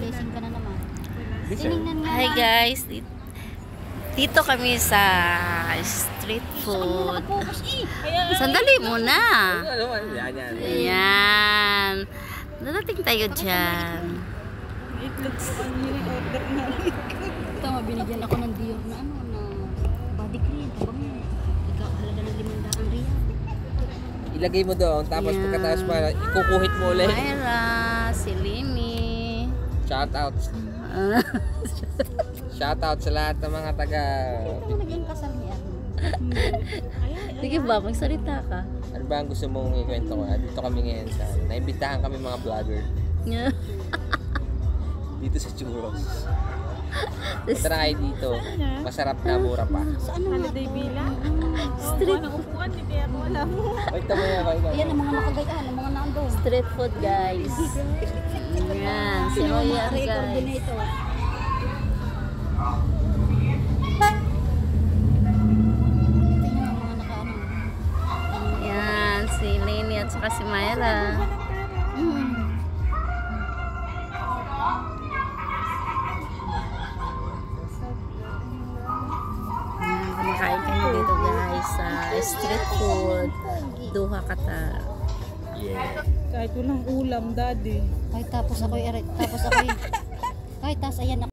blessing ka na naman. Tinignan nga. Hi guys, dito kami sa street food. Sandali muna. Ayan. Darating tayo dyan. Ito, binigyan ako ng Dior na na body cream. Tabang mo. Ikakahalaga ng 500 riyal. Ilagay mo doon, tapos pagkatapos pa, ikukuhit mo ulit. Myra, si Lini. Shoutout. Shoutout sa lahat ng mga taga... Ito naging kasal niya. Sige ba, magsalita ka. Ano ba ang gusto mong ikwento ko? Dito kami ngayon sa... Naimbitahan kami mga vlogger. Dito sa Churros. Tara kayo dito. Masarap na, mura pa. Saan na Holiday Villa? Street Upuan, hindi kaya ko alam mo. Wait, tama yan, wait. Yan ang mga nakagayaan, ang mga naandun. Street food guys. Ayan, si Royan guys. Coordinator. Ayan, si Lini at saka si Myra. Kumakain kami dito guys sa street food. Duha kata. Yeah. Kahit walang ulam, daddy. Kahit tapos ako'y, kahit tapos ayan